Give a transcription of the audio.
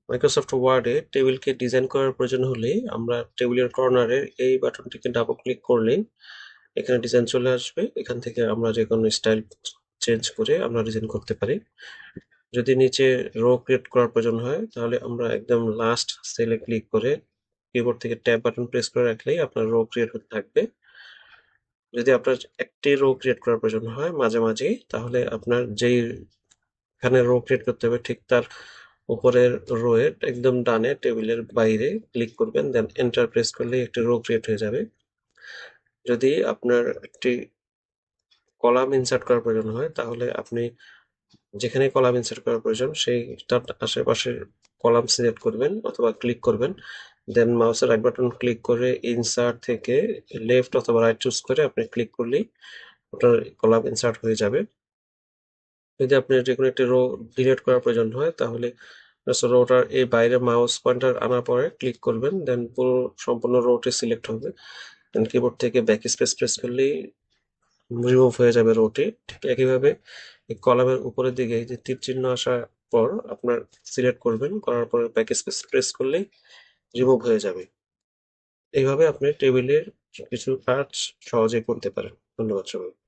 Microsoft ওয়ার্ডে টেবিলকে design করার প্রয়োজন হলে আমরা টেবিলের কর্নারের এই বাটনটিকে ডাবল ক্লিক করলেই এখানে ডিজাইন চলে আসবে। এখান থেকে আমরা যে কোনো স্টাইল চেঞ্জ করে আমরা ডিজাইন করতে পারি। যদি নিচে রো ক্রিয়েট করার প্রয়োজন হয় তাহলে আমরা একদম লাস্ট সেলে ক্লিক করে কিবোর্ড থেকে ট্যাব বাটন প্রেস করে রাখলেই আপনার রো ক্রিয়েট হতে থাকবে। যদি আপনার একটি রো ক্রিয়েট করার প্রয়োজন হয় মাঝে মাঝেই, তাহলে আপনার যেই এখানে রো ক্রিয়েট করতে হবে ঠিক তার উপরের রো এর একদম ডানে টেবিলের বাইরে ক্লিক করবেন, দেন এন্টার প্রেস করলেই একটি রো ক্রিয়েট হয়ে যাবে। যদি আপনার একটি কলাম ইনসার্ট করার প্রয়োজন হয় তাহলে আপনি যেখানে কলাম ইনসার্ট করার প্রয়োজন সেইটার আশেপাশের কলাম সিলেক্ট করবেন অথবা ক্লিক করবেন, দেন মাউসের রাইট বাটন ক্লিক করে ইনসার্ট থেকে লেফট অথবা রাইট চুজ করে আপনি ক্লিক করলেই ওটার কলাম ইনসার্ট হয়ে যাবে। যদি আপনি যে কোনো একটি রো ডিলিট করার প্রয়োজন হয় তাহলে রোটার এই বাইরে মাউস পয়েন্টার আনার পরে ক্লিক করবেন, দেন পুরো সম্পূর্ণ রোটি সিলেক্ট হবে। দেন কিবোর্ড থেকে ব্যাক স্পেস প্রেস করলেই রিমুভ হয়ে যাবে রোটি। ঠিক একইভাবে এই কলামের উপরের দিকে এই যে তীর চিহ্ন আসার পর আপনার সিলেক্ট করবেন, করার পরে ব্যাক স্পেস প্রেস করলেই রিমুভ হয়ে যাবে। এইভাবে আপনি টেবিলের কিছু কাজ সহজেই করতে পারেন। ধন্যবাদ সবাই।